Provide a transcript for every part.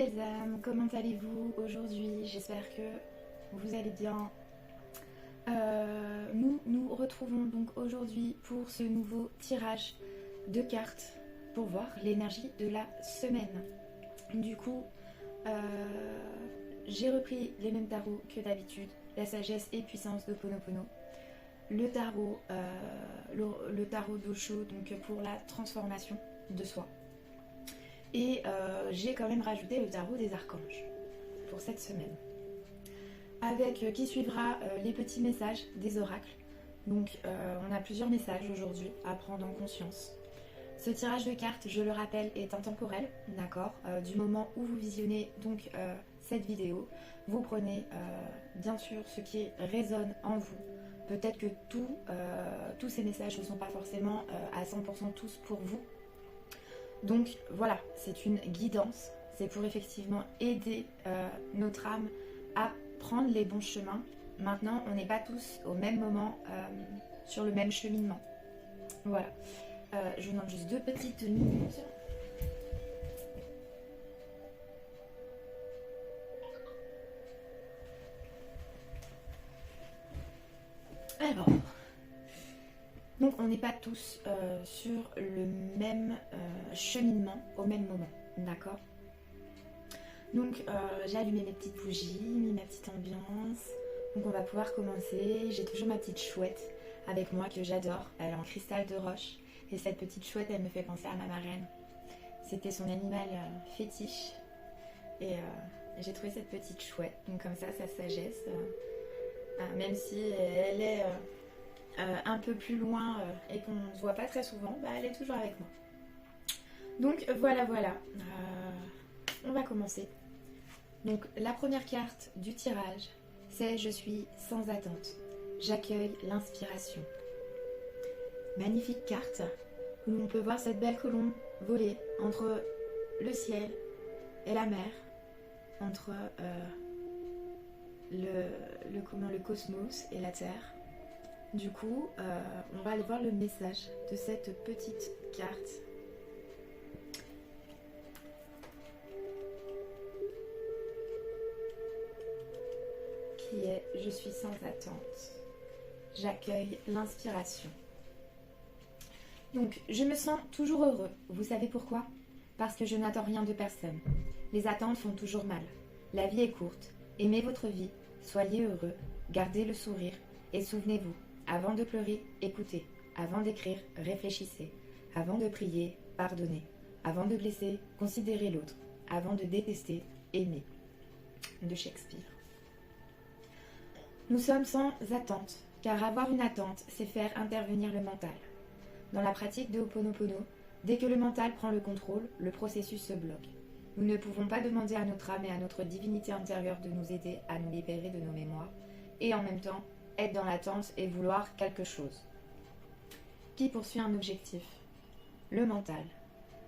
belles âmes, comment allez-vous aujourd'hui? J'espère que vous allez bien. Nous nous retrouvons donc aujourd'hui pour ce nouveau tirage de cartes pour voir l'énergie de la semaine. Du coup, j'ai repris les mêmes tarots que d'habitude, la sagesse et puissance d'Ho'oponopono. Le tarot, le tarot d'Osho, donc pour la transformation de soi. Et j'ai quand même rajouté le tarot des archanges pour cette semaine. Avec qui suivra les petits messages des oracles. Donc on a plusieurs messages aujourd'hui à prendre en conscience. Ce tirage de cartes, je le rappelle, est intemporel, d'accord, du moment où vous visionnez donc cette vidéo, vous prenez bien sûr ce qui résonne en vous. Peut-être que tous ces messages ne sont pas forcément à 100% tous pour vous. Donc voilà, c'est une guidance, c'est pour effectivement aider notre âme à prendre les bons chemins. Maintenant, on n'est pas tous au même moment sur le même cheminement. Voilà, je vous demande juste 2 petites minutes. Alors, donc on n'est pas tous sur le même cheminement au même moment, d'accord? Donc j'ai allumé mes petites bougies, mis ma petite ambiance, donc on va pouvoir commencer. J'ai toujours ma petite chouette avec moi que j'adore, elle est en cristal de roche, et cette petite chouette elle me fait penser à ma marraine. C'était son animal fétiche, et j'ai trouvé cette petite chouette, donc comme ça sa sagesse, même si elle est un peu plus loin et qu'on ne se voit pas très souvent, bah, elle est toujours avec moi. Donc voilà, on va commencer. Donc la première carte du tirage, c'est je suis sans attente. J'accueille l'inspiration. Magnifique carte où on peut voir cette belle colombe voler entre le ciel et la mer, entre le cosmos et la terre. Du coup, on va aller voir le message de cette petite carte. Qui est « Je suis sans attente. J'accueille l'inspiration ». Donc, je me sens toujours heureux. Vous savez pourquoi? Parce que je n'attends rien de personne. Les attentes font toujours mal. La vie est courte. Aimez votre vie. Soyez heureux. Gardez le sourire. Et souvenez-vous, avant de pleurer, écoutez. Avant d'écrire, réfléchissez. Avant de prier, pardonnez. Avant de blesser, considérez l'autre. Avant de détester, aimez. De Shakespeare. Nous sommes sans attente, car avoir une attente, c'est faire intervenir le mental. Dans la pratique de Ho'oponopono, dès que le mental prend le contrôle, le processus se bloque. Nous ne pouvons pas demander à notre âme et à notre divinité intérieure de nous aider à nous libérer de nos mémoires, et en même temps, être dans l'attente et vouloir quelque chose. Qui poursuit un objectif? Le mental.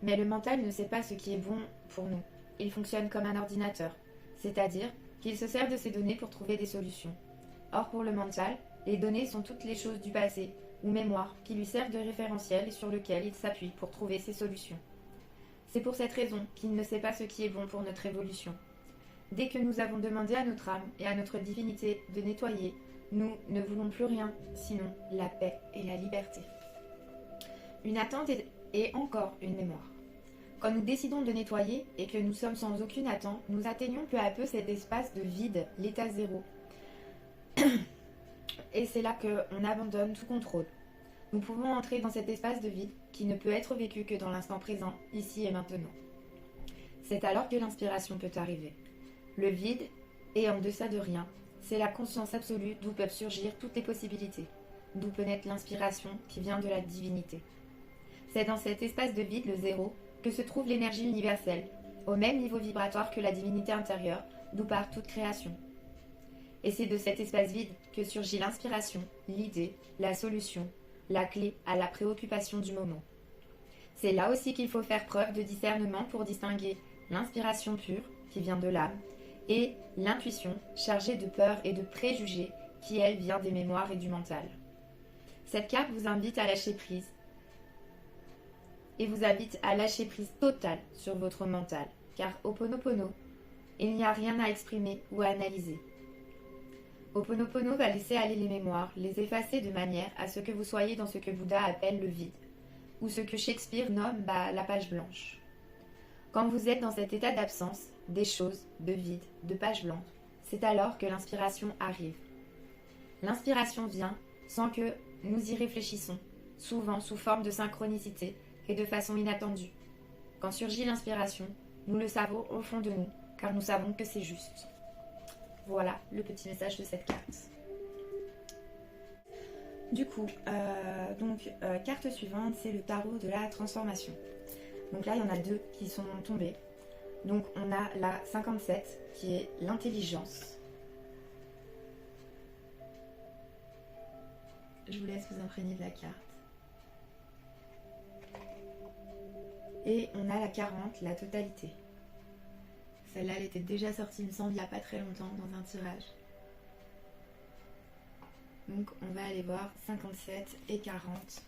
Mais le mental ne sait pas ce qui est bon pour nous. Il fonctionne comme un ordinateur, c'est-à-dire qu'il se sert de ses données pour trouver des solutions. Or, pour le mental, les données sont toutes les choses du passé, ou mémoire, qui lui servent de référentiel et sur lequel il s'appuie pour trouver ses solutions. C'est pour cette raison qu'il ne sait pas ce qui est bon pour notre évolution. Dès que nous avons demandé à notre âme et à notre divinité de nettoyer, nous ne voulons plus rien, sinon la paix et la liberté. Une attente est encore une mémoire. Quand nous décidons de nettoyer et que nous sommes sans aucune attente, nous atteignons peu à peu cet espace de vide, l'état zéro. Et c'est là qu'on abandonne tout contrôle. Nous pouvons entrer dans cet espace de vide qui ne peut être vécu que dans l'instant présent, ici et maintenant. C'est alors que l'inspiration peut arriver. Le vide est en deçà de rien. C'est la conscience absolue d'où peuvent surgir toutes les possibilités, d'où peut naître l'inspiration qui vient de la divinité. C'est dans cet espace de vide, le zéro, que se trouve l'énergie universelle, au même niveau vibratoire que la divinité intérieure, d'où part toute création. Et c'est de cet espace vide que surgit l'inspiration, l'idée, la solution, la clé à la préoccupation du moment. C'est là aussi qu'il faut faire preuve de discernement pour distinguer l'inspiration pure, qui vient de l'âme, et l'intuition, chargée de peur et de préjugés, qui elle vient des mémoires et du mental. Cette carte vous invite à lâcher prise, et vous invite à lâcher prise totale sur votre mental, car Ho'oponopono Il n'y a rien à exprimer ou à analyser. Ho'oponopono va laisser aller les mémoires, les effacer de manière à ce que vous soyez dans ce que Bouddha appelle le vide, ou ce que Shakespeare nomme la page blanche. Quand vous êtes dans cet état d'absence, des choses, de vide, de page blanche, c'est alors que l'inspiration arrive. L'inspiration vient sans que nous y réfléchissons, souvent sous forme de synchronicité et de façon inattendue. Quand surgit l'inspiration, nous le savons au fond de nous, car nous savons que c'est juste. Voilà le petit message de cette carte. Du coup, carte suivante, c'est le tarot de la transformation. Donc là, il y en a deux qui sont tombés. Donc on a la 57 qui est l'intelligence. Je vous laisse vous imprégner de la carte. Et on a la 40, la totalité. Celle-là, elle était déjà sortie, il me semble, il n'y a pas très longtemps dans un tirage. Donc on va aller voir 57 et 40.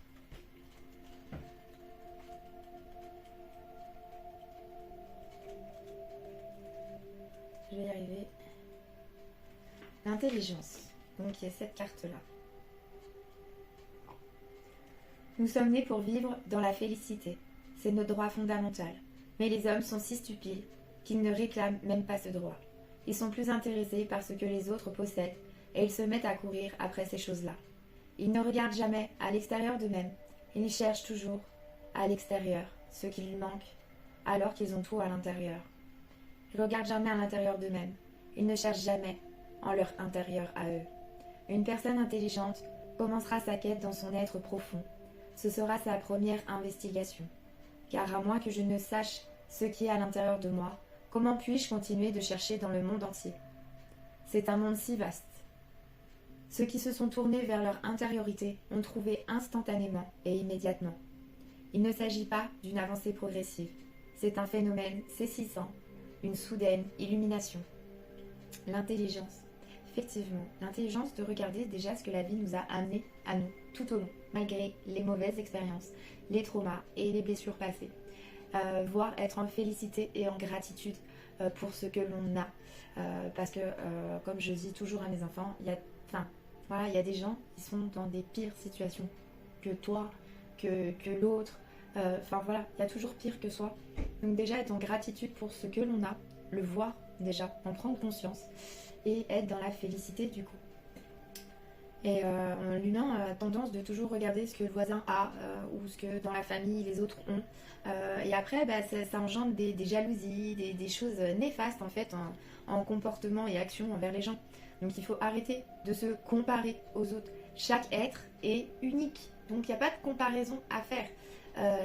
Je vais y arriver. L'intelligence. Donc il y a cette carte-là. Nous sommes nés pour vivre dans la félicité. C'est notre droit fondamental. Mais les hommes sont si stupides qu'ils ne réclament même pas ce droit. Ils sont plus intéressés par ce que les autres possèdent et ils se mettent à courir après ces choses-là. Ils ne regardent jamais à l'extérieur d'eux-mêmes. Ils cherchent toujours à l'extérieur ce qui lui manque alors qu'ils ont tout à l'intérieur. Ils ne regardent jamais à l'intérieur d'eux-mêmes. Ils ne cherchent jamais en leur intérieur à eux. Une personne intelligente commencera sa quête dans son être profond. Ce sera sa première investigation. Car à moins que je ne sache ce qui est à l'intérieur de moi, comment puis-je continuer de chercher dans le monde entier? C'est un monde si vaste. Ceux qui se sont tournés vers leur intériorité ont trouvé instantanément et immédiatement. Il ne s'agit pas d'une avancée progressive. C'est un phénomène saisissant, une soudaine illumination. L'intelligence. Effectivement, l'intelligence de regarder déjà ce que la vie nous a amené à nous tout au long, malgré les mauvaises expériences, les traumas et les blessures passées. Voire être en félicité et en gratitude pour ce que l'on a. Parce que, comme je dis toujours à mes enfants, il y a des gens qui sont dans des pires situations que toi, que l'autre. Il y a toujours pire que soi. Donc déjà, être en gratitude pour ce que l'on a, le voir déjà, en prendre conscience et être dans la félicité du coup. Et l'humain a tendance de toujours regarder ce que le voisin a ou ce que dans la famille les autres ont. Et après, ça engendre des jalousies, des choses néfastes en fait en comportement et action envers les gens. Donc il faut arrêter de se comparer aux autres. Chaque être est unique. Donc il n'y a pas de comparaison à faire.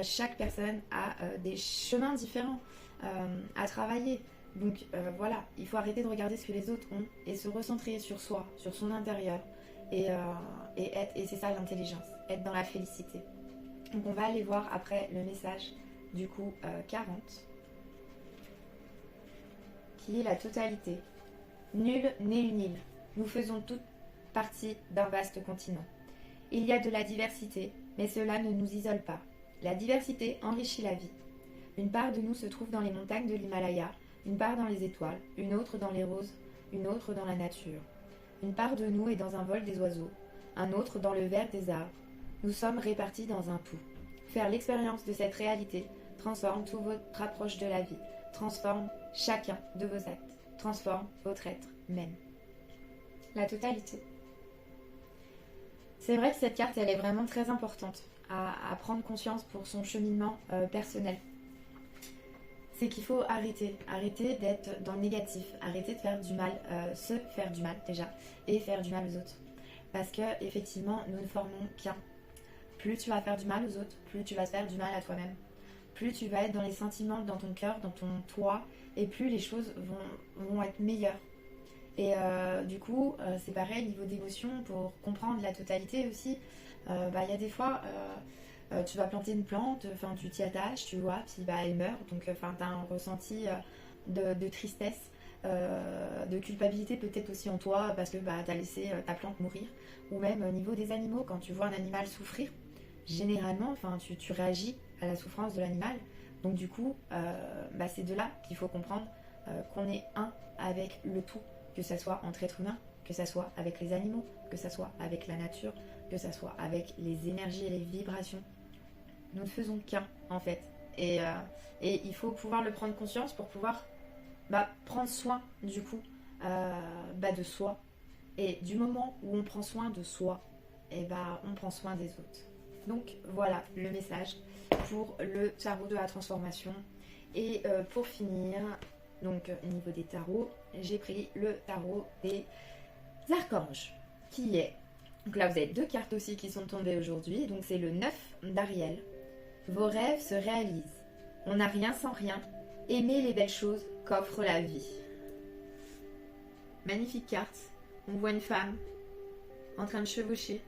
Chaque personne a des chemins différents à travailler. Donc voilà, il faut arrêter de regarder ce que les autres ont et se recentrer sur soi, sur son intérieur. Et c'est ça l'intelligence, être dans la félicité. Donc on va aller voir après le message du coup 40, qui est la totalité. Nul n'est une île, nous faisons toutes partie d'un vaste continent. Il y a de la diversité, mais cela ne nous isole pas. La diversité enrichit la vie. Une part de nous se trouve dans les montagnes de l'Himalaya, une part dans les étoiles, une autre dans les roses, une autre dans la nature. Une part de nous est dans un vol des oiseaux, un autre dans le vert des arbres. Nous sommes répartis dans un tout. Faire l'expérience de cette réalité transforme toute votre approche de la vie, transforme chacun de vos actes, transforme votre être même. La totalité. C'est vrai que cette carte, elle est vraiment très importante à prendre conscience pour son cheminement personnel. C'est qu'il faut arrêter d'être dans le négatif, arrêter de faire du mal, se faire du mal déjà, et faire du mal aux autres. Parce que effectivement, nous ne formons qu'un. Plus tu vas faire du mal aux autres, plus tu vas te faire du mal à toi-même. Plus tu vas être dans les sentiments, dans ton cœur, dans ton toi, et plus les choses vont être meilleures. Et du coup, c'est pareil au niveau d'émotion, pour comprendre la totalité aussi. Il y a des fois... tu vas planter une plante, tu t'y attaches, tu vois, puis elle meurt. Donc tu as un ressenti de tristesse, de culpabilité peut-être aussi en toi parce que tu as laissé ta plante mourir. Ou même au niveau des animaux, quand tu vois un animal souffrir, généralement tu réagis à la souffrance de l'animal. Donc du coup, c'est de là qu'il faut comprendre qu'on est un avec le tout, que ça soit entre êtres humains, que ça soit avec les animaux, que ça soit avec la nature, que ça soit avec les énergies et les vibrations. Nous ne faisons qu'un en fait. Et il faut pouvoir le prendre conscience pour pouvoir prendre soin du coup de soi. Et du moment où on prend soin de soi, on prend soin des autres. Donc voilà le message pour le tarot de la transformation. Et pour finir, donc au niveau des tarots, j'ai pris le tarot des archanges, qui est... Donc là vous avez 2 cartes aussi qui sont tombées aujourd'hui. Donc c'est le 9 d'Ariel. Vos rêves se réalisent. On n'a rien sans rien. Aimez les belles choses qu'offre la vie. Magnifique carte. On voit une femme en train de chevaucher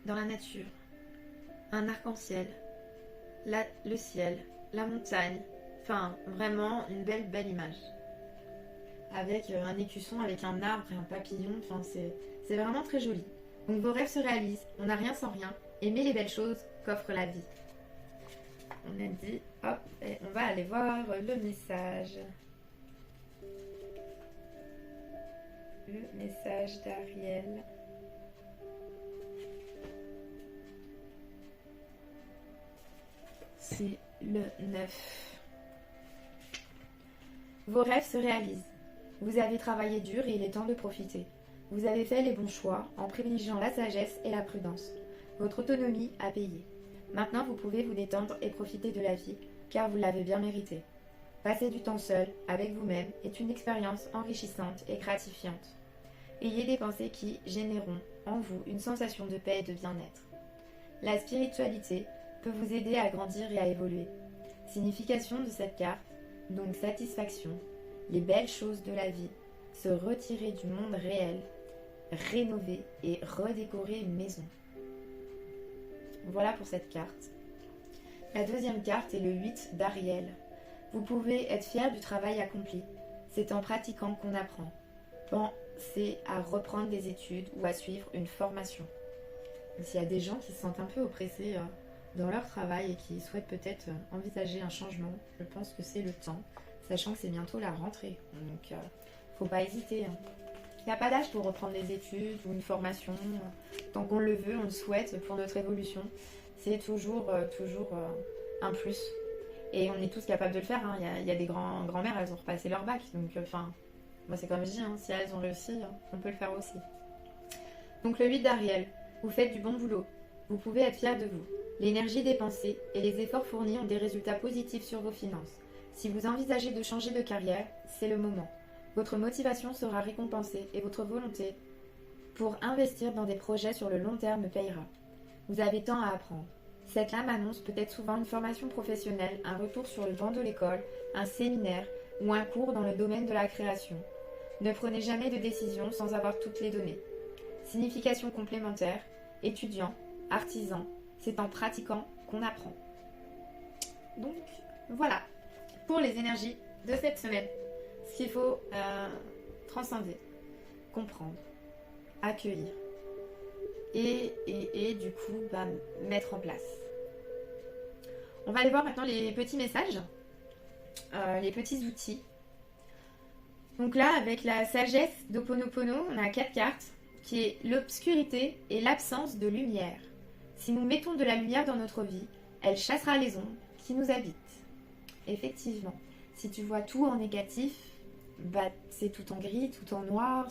dans la nature. Un arc-en-ciel. Le ciel. La montagne. Enfin, vraiment une belle image. Avec un écusson, avec un arbre et un papillon. Enfin, c'est vraiment très joli. Donc vos rêves se réalisent. On n'a rien sans rien. Aimez les belles choses qu'offre la vie. On a dit, hop, et on va aller voir le message. Le message d'Ariel. C'est le 9. Vos rêves se réalisent. Vous avez travaillé dur et il est temps de profiter. Vous avez fait les bons choix en privilégiant la sagesse et la prudence. Votre autonomie a payé. Maintenant, vous pouvez vous détendre et profiter de la vie, car vous l'avez bien mérité. Passer du temps seul, avec vous-même, est une expérience enrichissante et gratifiante. Ayez des pensées qui généreront en vous une sensation de paix et de bien-être. La spiritualité peut vous aider à grandir et à évoluer. Signification de cette carte, donc satisfaction, les belles choses de la vie, se retirer du monde réel, rénover et redécorer une maison. Voilà pour cette carte. La deuxième carte est le 8 d'Ariel. Vous pouvez être fier du travail accompli. C'est en pratiquant qu'on apprend. Pensez à reprendre des études ou à suivre une formation. S'il y a des gens qui se sentent un peu oppressés dans leur travail et qui souhaitent peut-être envisager un changement, je pense que c'est le temps, sachant que c'est bientôt la rentrée. Donc, faut pas hésiter. Il n'y a pas d'âge pour reprendre des études ou une formation. Tant qu'on le veut, on le souhaite pour notre évolution. C'est toujours un plus. Et on est tous capables de le faire. Il y a des grand-mères, elles ont repassé leur bac. Donc, moi c'est comme je dis, si elles ont réussi, on peut le faire aussi. Donc le 8 d'Ariel, vous faites du bon boulot. Vous pouvez être fier de vous. L'énergie dépensée et les efforts fournis ont des résultats positifs sur vos finances. Si vous envisagez de changer de carrière, c'est le moment. Votre motivation sera récompensée et votre volonté pour investir dans des projets sur le long terme payera. Vous avez tant à apprendre. Cette lame annonce peut-être souvent une formation professionnelle, un retour sur le banc de l'école, un séminaire ou un cours dans le domaine de la création. Ne prenez jamais de décision sans avoir toutes les données. Signification complémentaire, étudiant, artisan, c'est en pratiquant qu'on apprend. Donc, voilà pour les énergies de cette semaine. Ce qu'il faut transcender, comprendre, accueillir et du coup mettre en place. On va aller voir maintenant les petits messages, les petits outils. Donc là, avec la sagesse d'Ho'oponopono, on a 4 cartes qui est l'obscurité et l'absence de lumière. Si nous mettons de la lumière dans notre vie, elle chassera les ombres qui nous habitent. Effectivement, si tu vois tout en négatif, c'est tout en gris, tout en noir,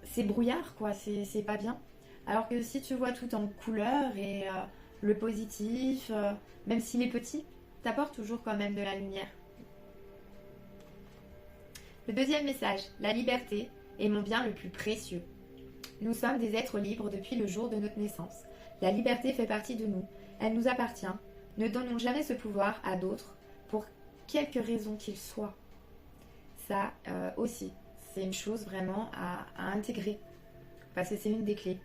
c'est brouillard, quoi, c'est pas bien. Alors que si tu vois tout en couleur et le positif, même s'il est petit, t'apporte toujours quand même de la lumière. Le deuxième message, la liberté est mon bien le plus précieux. Nous sommes des êtres libres depuis le jour de notre naissance. La liberté fait partie de nous, elle nous appartient. Ne donnons jamais ce pouvoir à d'autres, pour quelque raison qu'il soit. Ça aussi, c'est une chose vraiment à intégrer, parce que c'est une des clés.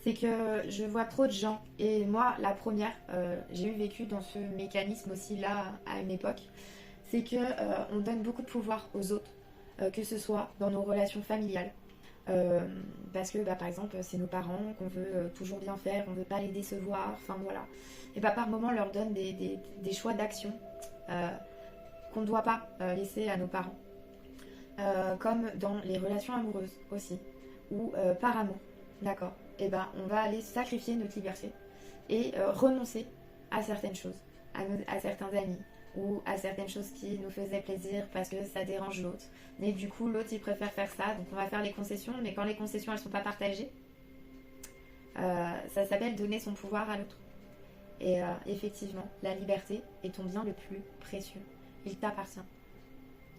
C'est que je vois trop de gens, et moi, la première, j'ai vécu dans ce mécanisme aussi là, à une époque, c'est que on donne beaucoup de pouvoir aux autres, que ce soit dans nos relations familiales, parce que par exemple c'est nos parents qu'on veut toujours bien faire, on veut pas les décevoir, enfin voilà, et par moment on leur donne des choix d'action qu'on ne doit pas laisser à nos parents. Comme dans les relations amoureuses aussi, ou par amour, d'accord. Et ben on va aller sacrifier notre liberté et renoncer à certaines choses, à certains amis, ou à certaines choses qui nous faisaient plaisir parce que ça dérange l'autre. Mais du coup l'autre il préfère faire ça, donc on va faire les concessions, mais quand les concessions elles sont pas partagées, ça s'appelle donner son pouvoir à l'autre. Et effectivement, la liberté est ton bien le plus précieux. Il t'appartient.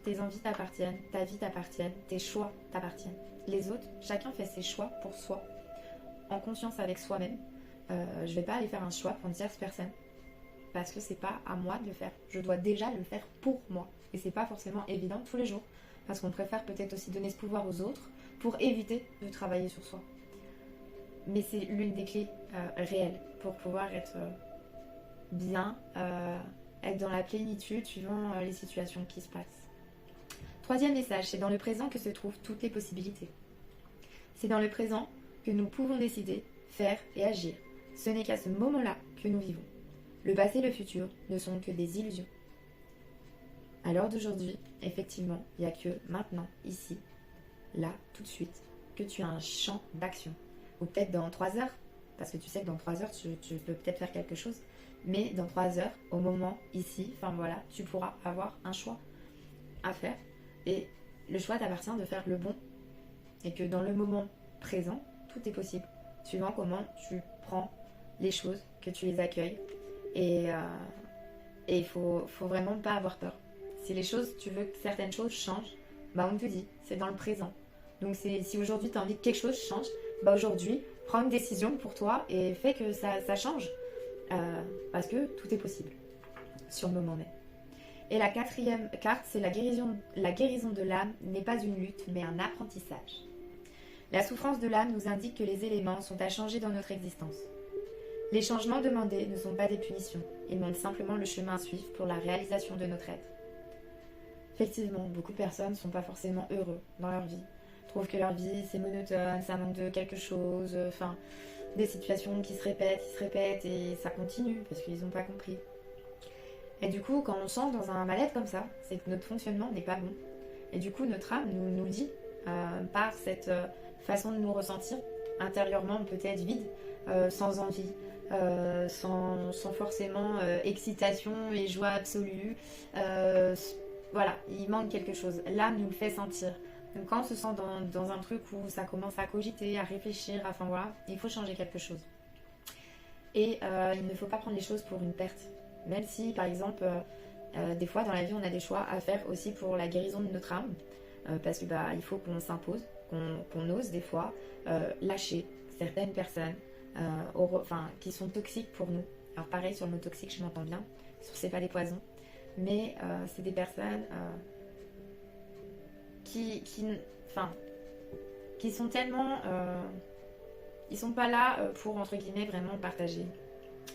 Tes envies t'appartiennent, ta vie t'appartient, tes choix t'appartiennent. Les autres, chacun fait ses choix pour soi, en conscience avec soi-même. Je vais pas aller faire un choix pour une tierce personne, parce que c'est pas à moi de le faire. Je dois déjà le faire pour moi. Et c'est pas forcément évident tous les jours, parce qu'on préfère peut-être aussi donner ce pouvoir aux autres pour éviter de travailler sur soi. Mais c'est l'une des clés réelles pour pouvoir être bien, être dans la plénitude suivant les situations qui se passent. Troisième message, c'est dans le présent que se trouvent toutes les possibilités. C'est dans le présent que nous pouvons décider, faire et agir. Ce n'est qu'à ce moment-là que nous vivons. Le passé et le futur ne sont que des illusions. À l'heure d'aujourd'hui, effectivement, il n'y a que maintenant, ici, là, tout de suite, que tu as un champ d'action. Ou peut-être dans 3 heures, parce que tu sais que dans 3 heures, tu peux peut-être faire quelque chose. Mais dans 3 heures, au moment, ici, enfin voilà, tu pourras avoir un choix à faire. Et le choix t'appartient de faire le bon. Et que dans le moment présent, tout est possible. Suivant comment tu prends les choses, que tu les accueilles. Et il faut vraiment pas avoir peur. Si les choses, tu veux que certaines choses changent, bah on te dit, c'est dans le présent. Donc si aujourd'hui tu as envie que quelque chose change, bah aujourd'hui, prends une décision pour toi et fais que ça change. Parce que tout est possible, sur le moment même. Et la 4e carte, c'est la guérison de l'âme n'est pas une lutte, mais un apprentissage. La souffrance de l'âme nous indique que les éléments sont à changer dans notre existence. Les changements demandés ne sont pas des punitions, ils montrent simplement le chemin à suivre pour la réalisation de notre être. Effectivement, beaucoup de personnes ne sont pas forcément heureux dans leur vie, trouvent que leur vie c'est monotone, ça manque de quelque chose, enfin des situations qui se répètent et ça continue parce qu'ils n'ont pas compris. Et du coup, quand on sent dans un mal-être comme ça, c'est que notre fonctionnement n'est pas bon. Et du coup, notre âme nous le dit par cette façon de nous ressentir intérieurement peut-être vide, sans envie, sans forcément excitation et joie absolue. Voilà, il manque quelque chose. L'âme nous le fait sentir. Donc quand on se sent dans un truc où ça commence à cogiter, à réfléchir, enfin voilà, il faut changer quelque chose. Et il ne faut pas prendre les choses pour une perte. Même si, par exemple, des fois dans la vie, on a des choix à faire aussi pour la guérison de notre âme. Parce que il faut qu'on s'impose, qu'on ose des fois lâcher certaines personnes qui sont toxiques pour nous. Alors pareil, sur le mot toxique, je m'entends bien. C'est pas des poisons. Mais c'est des personnes qui sont tellement... ils sont pas là pour, entre guillemets, vraiment partager.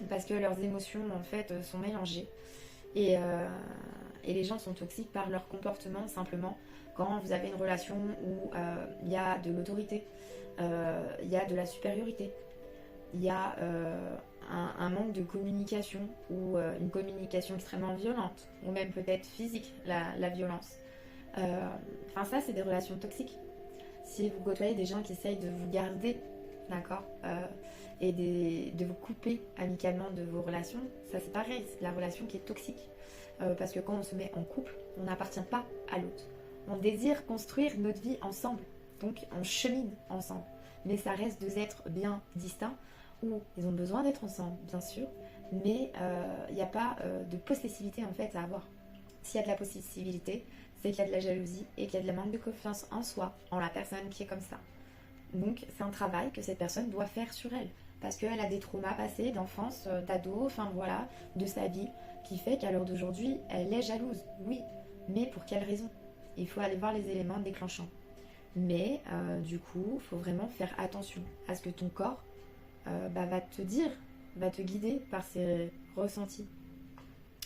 Parce que leurs émotions, en fait, sont mélangées. Et les gens sont toxiques par leur comportement, simplement. Quand vous avez une relation où il y a de l'autorité, il y a de la supériorité, il y a un manque de communication ou une communication extrêmement violente, ou même peut-être physique, la violence. Ça, c'est des relations toxiques. Si vous côtoyez des gens qui essayent de vous garder, d'accord, et de vous couper amicalement de vos relations, ça c'est pareil, c'est la relation qui est toxique. Parce que quand on se met en couple, on n'appartient pas à l'autre. On désire construire notre vie ensemble, donc on chemine ensemble. Mais ça reste 2 êtres bien distincts, où ils ont besoin d'être ensemble, bien sûr, mais il n'y a pas de possessivité en fait à avoir. S'il y a de la possessivité, c'est qu'il y a de la jalousie et qu'il y a de la manque de confiance en soi, en la personne qui est comme ça. Donc c'est un travail que cette personne doit faire sur elle, parce qu'elle a des traumas passés d'enfance, d'ado, de sa vie, qui fait qu'à l'heure d'aujourd'hui, elle est jalouse, oui, mais pour quelle raison? Il faut aller voir les éléments déclenchants. Mais du coup, il faut vraiment faire attention à ce que ton corps va te dire, va te guider par ses ressentis.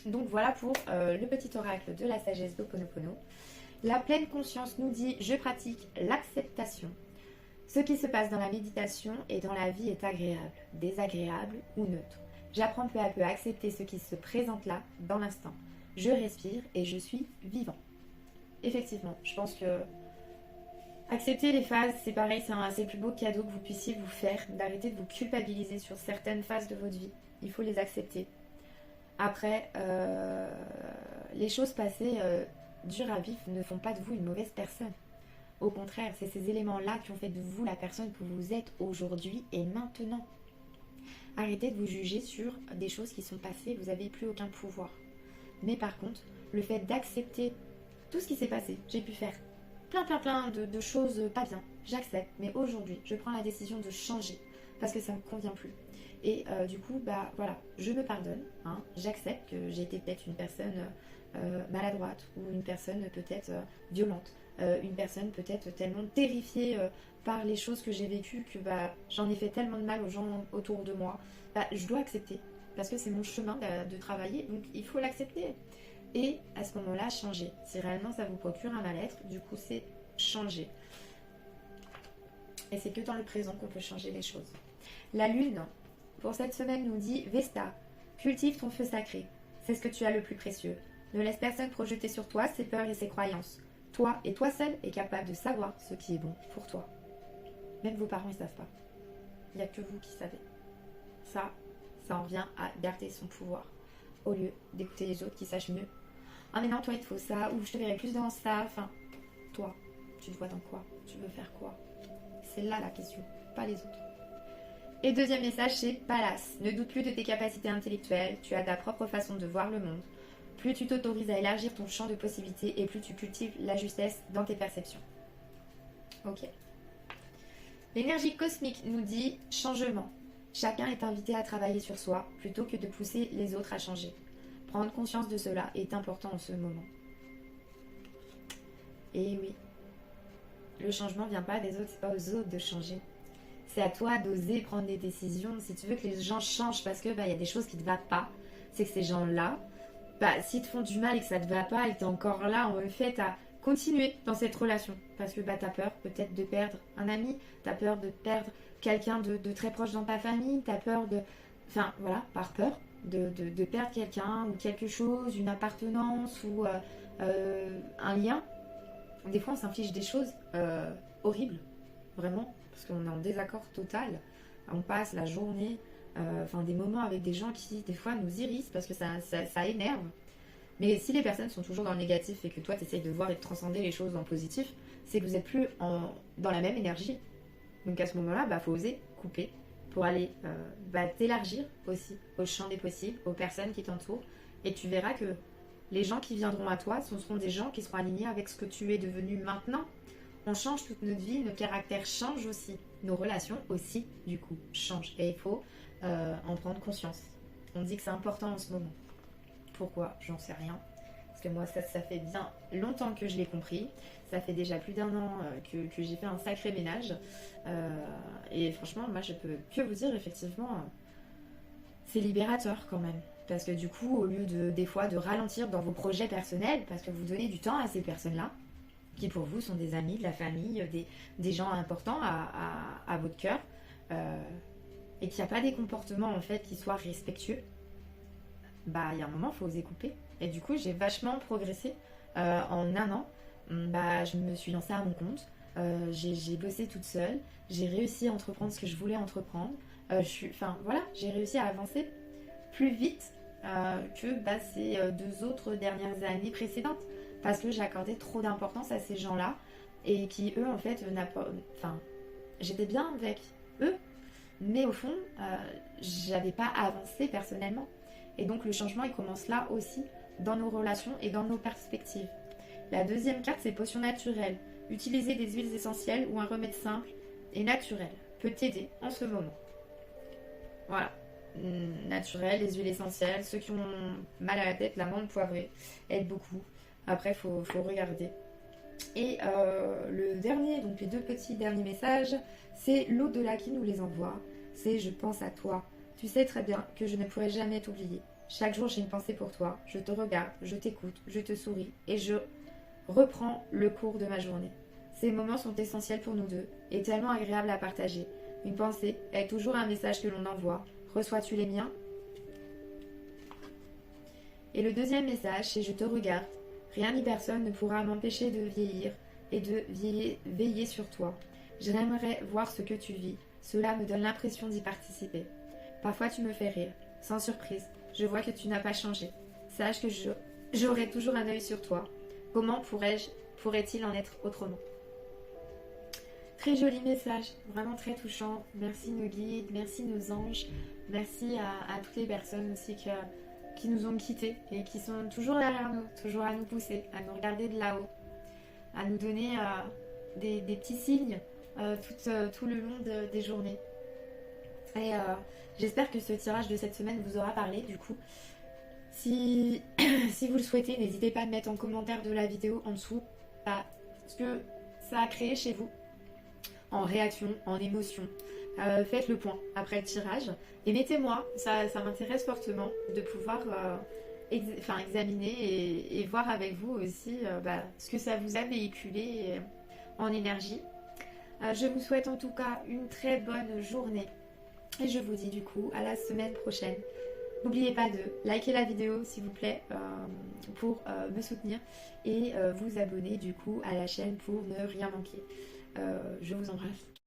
Donc voilà pour le petit oracle de la sagesse d'Ho'oponopono. La pleine conscience nous dit « Je pratique l'acceptation. Ce qui se passe dans la méditation et dans la vie est agréable, désagréable ou neutre. J'apprends peu à peu à accepter ce qui se présente là, dans l'instant. Je respire et je suis vivant. Effectivement, je pense que accepter les phases, c'est pareil, c'est le plus beau cadeau que vous puissiez vous faire, d'arrêter de vous culpabiliser sur certaines phases de votre vie. Il faut les accepter. Après, les choses passées dures à vivre ne font pas de vous une mauvaise personne. Au contraire, c'est ces éléments-là qui ont fait de vous la personne que vous êtes aujourd'hui et maintenant. Arrêtez de vous juger sur des choses qui sont passées, vous n'avez plus aucun pouvoir. Mais par contre, le fait d'accepter tout ce qui s'est passé, j'ai pu faire plein de choses pas bien, j'accepte, mais aujourd'hui, je prends la décision de changer parce que ça ne me convient plus. Et du coup, bah voilà, je me pardonne, hein, j'accepte que j'ai été peut-être une personne maladroite ou une personne peut-être violente, une personne peut-être tellement terrifiée par les choses que j'ai vécues que bah, j'en ai fait tellement de mal aux gens autour de moi. Bah, je dois accepter parce que c'est mon chemin de travailler, donc il faut l'accepter. Et à ce moment-là, changer. Si réellement ça vous procure un mal-être, du coup c'est changer. Et c'est que dans le présent qu'on peut changer les choses. La lune, pour cette semaine, nous dit Vesta, cultive ton feu sacré. C'est ce que tu as le plus précieux. Ne laisse personne projeter sur toi ses peurs et ses croyances. Toi et toi seul es capable de savoir ce qui est bon pour toi. Même vos parents, ils ne savent pas. Il n'y a que vous qui savez. Ça en revient à garder son pouvoir. Au lieu d'écouter les autres qui sachent mieux. Ah mais non, toi il te faut ça, ou je te verrai plus dans ça. Enfin, toi, tu te vois dans quoi? Tu veux faire quoi? C'est là la question, pas les autres. Et deuxième message, c'est Pallas. Ne doute plus de tes capacités intellectuelles, tu as ta propre façon de voir le monde. Plus tu t'autorises à élargir ton champ de possibilités et plus tu cultives la justesse dans tes perceptions. Ok. L'énergie cosmique nous dit changement. Chacun est invité à travailler sur soi plutôt que de pousser les autres à changer. Prendre conscience de cela est important en ce moment. Et oui, le changement ne vient pas des autres, c'est pas aux autres de changer. C'est à toi d'oser prendre des décisions. Si tu veux que les gens changent parce que y a des choses qui ne te vont pas, c'est que ces gens-là, s'ils te font du mal et que ça ne te va pas et que tu es encore là en fait à continuer dans cette relation. Parce que tu as peur peut-être de perdre un ami, tu as peur de perdre quelqu'un de très proche dans ta famille, tu as peur de... Enfin voilà, par peur de perdre quelqu'un ou quelque chose, une appartenance ou un lien. Des fois on s'inflige des choses horribles, vraiment, parce qu'on est en désaccord total. On passe la journée, des moments avec des gens qui des fois nous irrissent parce que ça énerve. Mais si les personnes sont toujours dans le négatif et que toi tu essayes de voir et de transcender les choses en positif, c'est que vous n'êtes plus dans la même énergie. Donc à ce moment-là, faut oser couper pour aller t'élargir aussi au champ des possibles, aux personnes qui t'entourent. Et tu verras que les gens qui viendront à toi, ce seront des gens qui seront alignés avec ce que tu es devenu maintenant. On change toute notre vie, nos caractères changent aussi. Nos relations aussi, du coup, changent. Et il faut en prendre conscience. On dit que c'est important en ce moment. Pourquoi? J'en sais rien. Parce que moi, ça fait bien longtemps que je l'ai compris. Ça fait déjà plus d'1 an que j'ai fait un sacré ménage. Et franchement, moi, je peux que vous dire, effectivement, c'est libérateur quand même. Parce que du coup, au lieu des fois de ralentir dans vos projets personnels, parce que vous donnez du temps à ces personnes-là, qui pour vous sont des amis, de la famille, des gens importants à votre cœur, et qu'il n'y a pas des comportements en fait qui soient respectueux, il y a un moment, il faut oser couper. Et du coup, j'ai vachement progressé en 1 an. Je me suis lancée à mon compte. J'ai bossé toute seule. J'ai réussi à entreprendre ce que je voulais entreprendre. J'ai réussi à avancer plus vite que ces 2 autres dernières années précédentes. Parce que j'accordais trop d'importance à ces gens-là. Et qui, eux, en fait, j'étais bien avec eux. Mais au fond, j'avais pas avancé personnellement. Et donc le changement, il commence là aussi, dans nos relations et dans nos perspectives. La deuxième carte, c'est potion naturelle. Utiliser des huiles essentielles ou un remède simple et naturel peut t'aider en ce moment. Voilà. Naturel, les huiles essentielles. Ceux qui ont mal à la tête, la menthe poivrée aide beaucoup. Après, faut regarder. Et le dernier, donc les 2 petits derniers messages, c'est l'au-delà qui nous les envoie. C'est « Je pense à toi ». Tu sais très bien que je ne pourrai jamais t'oublier. Chaque jour, j'ai une pensée pour toi. Je te regarde, je t'écoute, je te souris et je reprends le cours de ma journée. Ces moments sont essentiels pour nous deux et tellement agréables à partager. Une pensée est toujours un message que l'on envoie. Reçois-tu les miens? Et le deuxième message, c'est je te regarde. Rien ni personne ne pourra m'empêcher de vieillir et de veiller sur toi. J'aimerais voir ce que tu vis. Cela me donne l'impression d'y participer. Parfois tu me fais rire. Sans surprise, je vois que tu n'as pas changé. Sache que j'aurai toujours un œil sur toi. Comment pourrait-il en être autrement? Très joli message, vraiment très touchant. Merci nos guides, merci nos anges, merci à toutes les personnes aussi qui nous ont quittés et qui sont toujours derrière nous, toujours à nous pousser, à nous regarder de là-haut, à nous donner des petits signes tout le long des journées. Et j'espère que ce tirage de cette semaine vous aura parlé du coup. Si vous le souhaitez, n'hésitez pas à mettre en commentaire de la vidéo en dessous ce que ça a créé chez vous, en réaction, en émotion. Faites le point après le tirage et mettez-moi, ça m'intéresse fortement de pouvoir examiner et voir avec vous aussi ce que ça vous a véhiculé en énergie. Je vous souhaite en tout cas une très bonne journée et je vous dis du coup à la semaine prochaine. N'oubliez pas de liker la vidéo s'il vous plaît pour me soutenir et vous abonner du coup à la chaîne pour ne rien manquer. Je vous embrasse.